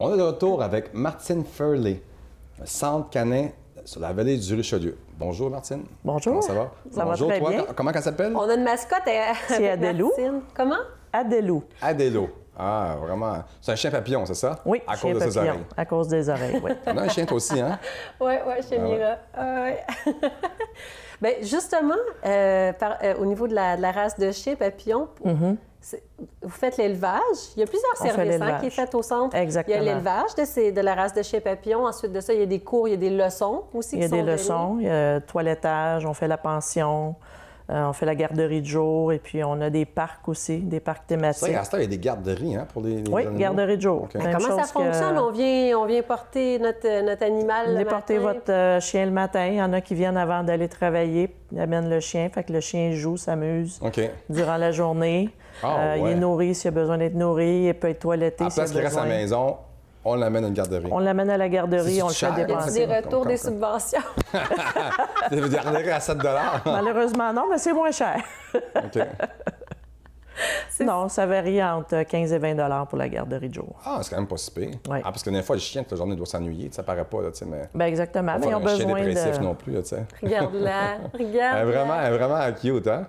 On est de retour avec Martine Furley, un centre canin sur la vallée du Richelieu. Bonjour Martine. Bonjour. Comment ça va? Ça Bonjour, va très bien. Comment elle s'appelle? On a une mascotte C'est Adélou. Martine. Comment? Adélou. Adélo. Ah, vraiment. C'est un chien papillon, c'est ça? Oui, à chien cause de ses papillon, oreilles. à cause des oreilles, oui. On a un chien toi aussi, hein? Oui, chez Mira. Ouais. Bien, justement, au niveau de la race de chien papillon, vous faites l'élevage. Il y a plusieurs On fait services qui est l'élevage. fait au centre. Exactement. Il y a l'élevage de la race de chien papillon. Ensuite de ça, il y a des cours, il y a des leçons aussi. Il y a qui sont des leçons, il y a le toilettage, on fait la pension, on fait la garderie de jour, et puis on a des parcs aussi, des parcs C'est vrai, thématiques. à ce temps, il y a des garderies, hein, pour les Oui, animaux? garderie de jour. OK. Même Comment ça chose que- fonctionne? On vient porter notre animal le Venez porter matin? votre chien le matin. Il y en a qui viennent avant d'aller travailler, ils amènent le chien, fait que le chien joue, s'amuse OK. durant la journée. Ah, Il ouais. est nourri s'il a besoin d'être nourri, il peut être toiletté En s'il a place qu'il reste à la besoin. maison, on l'amène à une garderie. On l'amène à la garderie, C'est on le fait cher? Y a-t-il dépenser. des retours, des Comme- subventions? Des garderies à 7 Malheureusement, non, mais c'est moins cher. OK. Non, ça varie entre 15 et 20 pour la garderie de jour. Ah, c'est quand même pas si pire. Oui. Ah, parce que des fois, le chien, toute la journée, doit s'ennuyer. Ça paraît pas, là, tu sais, mais... Bien, exactement. Mais ils Pas ont un chien besoin dépressif de... non plus, là, tu sais. Regarde-la, regarde. Elle est vraiment cute, hein?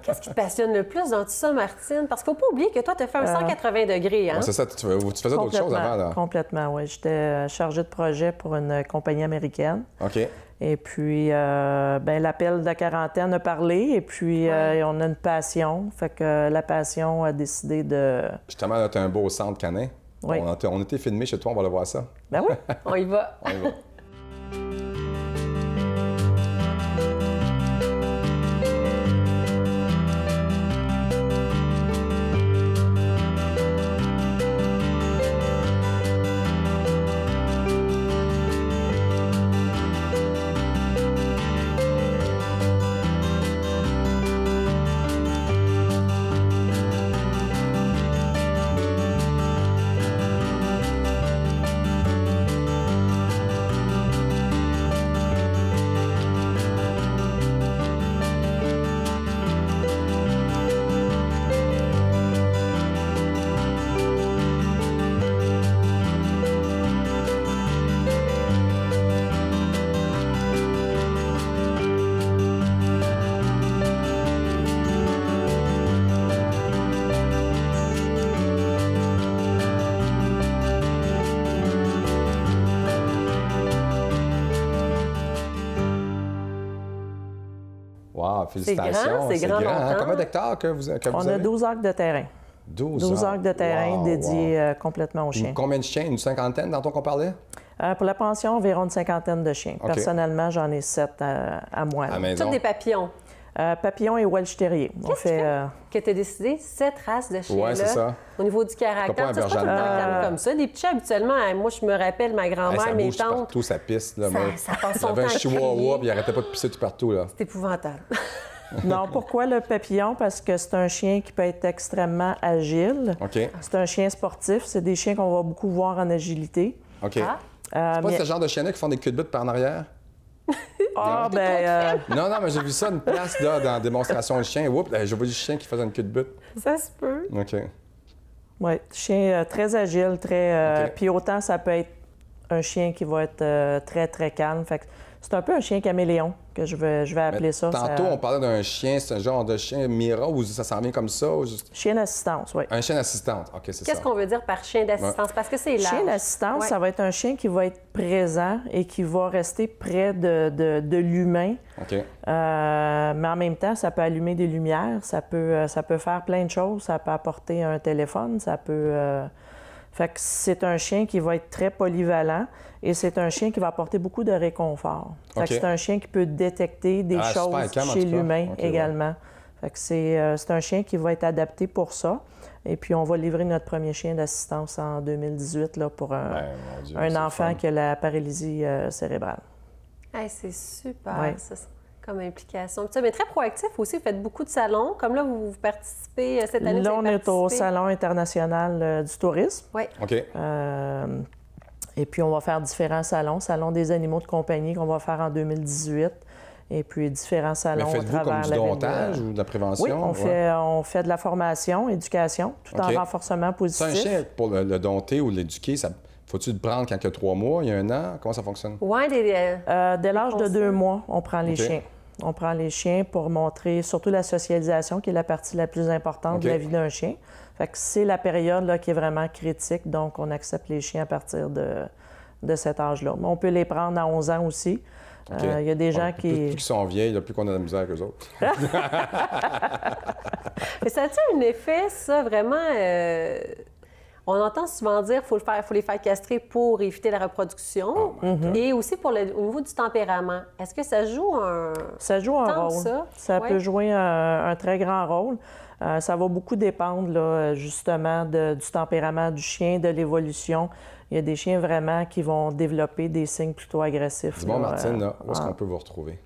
Qu'est-ce qui te passionne le plus dans tout ça, Martine? Parce qu'il ne faut pas oublier que toi, tu as fait un 180 degrés, hein? Ouais, c'est ça, tu faisais d'autres choses avant, là. Complètement, oui. J'étais chargée de projet pour une compagnie américaine. OK. Et puis, l'appel de la quarantaine a parlé. Et puis, on a une passion. Fait que la passion a décidé de... Justement, là, tu as un beau centre canin. Oui. On était filmé chez toi, on va le voir ça. Ben oui. On y va. On y va. Wow, félicitations. C'est grand hein? longtemps. Combien d'hectares que vous On a avez? 12 acres de terrain. 12 acres de terrain Wow, dédiés wow. complètement aux chiens. Combien de chiens? Une cinquantaine dans ton qu'on parlait? Pour la pension, environ une cinquantaine de chiens. OK. Personnellement, j'en ai 7 à moi. À la là. maison? Tous des papillons. Papillon et Welsh Terrier. On fait... Que tu as décidé, cette race de chiens-là, Ouais, c'est ça. au niveau du caractère, Pourquoi pas un c'est pas tout le berger temps allemand? calme comme ça. Des petits chats, habituellement, moi, je me rappelle, ma Hey, grand-mère, ça mes bouge tantes, partout, ça pisse. Là, ça- moi. ça passe son J'avais un temps à chihuahua, crier. puis il arrêtait pas de pisser tout partout. Là. c'est épouvantable. Non, pourquoi le papillon? Parce que c'est un chien qui peut être extrêmement agile. OK. C'est un chien sportif. C'est des chiens qu'on va beaucoup voir en agilité. OK. Ah. C'est pas mais- ce genre de chiens-là qui font des culbutes par en arrière? Ah, Non, mais j'ai vu ça une place là, dans la démonstration de chien. Oups, j'ai vu du chien qui faisait une culbute. Ça se peut. OK. oui, chien très agile, très... OK. Puis autant, ça peut être un chien qui va être très, très calme. Fait que c'est un peu un chien caméléon que je vais appeler Mais ça. tantôt, Ça- on parlait d'un chien, c'est un genre de chien Mira ou ça s'en vient comme ça? Ou juste... Chien d'assistance, oui. Un chien d'assistante. OK, c'est ça. Qu'est-ce qu'on veut dire par chien d'assistance? Parce que c'est large. Chien d'assistance, Ouais. ça va être un chien qui va être présent et qui va rester près de l'humain. OK. Mais en même temps, ça peut allumer des lumières, ça peut faire plein de choses, ça peut apporter un téléphone, ça peut... Fait que c'est un chien qui va être très polyvalent et c'est un chien qui va apporter beaucoup de réconfort. Fait OK. que c'est un chien qui peut détecter des Ah, choses super calme, en chez tout cas. l'humain OK, ouais. également. Fait que c'est un chien qui va être adapté pour ça. Et puis, on va livrer notre premier chien d'assistance en 2018 là, pour Ben, mon Dieu, un c'est enfant fun. qui a la paralysie cérébrale. Hey, c'est super, Ouais. ça, comme implication. Puis ça, mais très proactif aussi. Vous faites beaucoup de salons. Comme là, vous participez cette année. Là, vous on avez est au participé. Salon international du tourisme. Oui. OK. Et puis, on va faire différents salons. Salon des animaux de compagnie qu'on va faire en 2018. Et puis, différents Mais salons à faites-vous comme travers du la ville domptage ou de la prévention? Oui, Ouais. on fait de la formation, éducation, tout OK. en renforcement C'est positif. un chien pour le dompter ou l'éduquer, ça Faut-tu le prendre quand il y a 3 mois, il y a 1 an? Comment ça fonctionne? Oui, Dès l'âge de 2 mois, on prend les OK. chiens. On prend les chiens pour montrer surtout la socialisation, qui est la partie la plus importante de OK. la vie d'un chien. Fait que c'est la période là, qui est vraiment critique, donc on accepte les chiens à partir de cet âge-là. Mais on peut les prendre à 11 ans aussi. OK. Il y a des gens Plus qu'ils sont vieilles, là, plus qu'on a de la misère qu'eux autres. Mais ça a-t-il un effet, ça, vraiment? On entend souvent dire qu'il faut les faire castrer pour éviter la reproduction. Et aussi au niveau du tempérament. Est-ce que ça joue un... Ça joue un Tant que rôle. ça? Peut jouer un très grand rôle. Ça va beaucoup dépendre, là, justement, du tempérament du chien, de l'évolution. Il y a des chiens vraiment qui vont développer des signes plutôt agressifs. Dis-moi, là, Martine, là, où est-ce qu'on peut vous retrouver?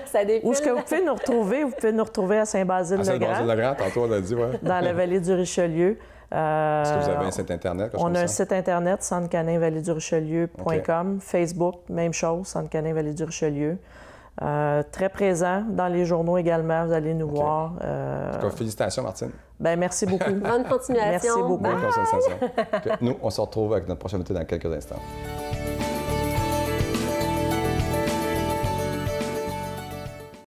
Ça défile. Où est-ce que vous pouvez nous retrouver? Vous pouvez nous retrouver à À Saint-Basile-le-Grand, Saint-Basile-le-Grand, tantôt, on l'a dit, ouais. dans la vallée du Richelieu. Est-ce que vous avez un site Internet? quelque chose On a comme un ça? site Internet, centrecaninvallée-du-richelieu.com. Facebook, même chose, Centre Canin Vallée du Richelieu. Très présent dans les journaux également, vous allez nous voir. En tout cas, félicitations, Martine. Ben, merci beaucoup. Bonne continuation. Merci beaucoup. Bonne conversation. Nous, on se retrouve avec notre prochaine invité dans quelques instants.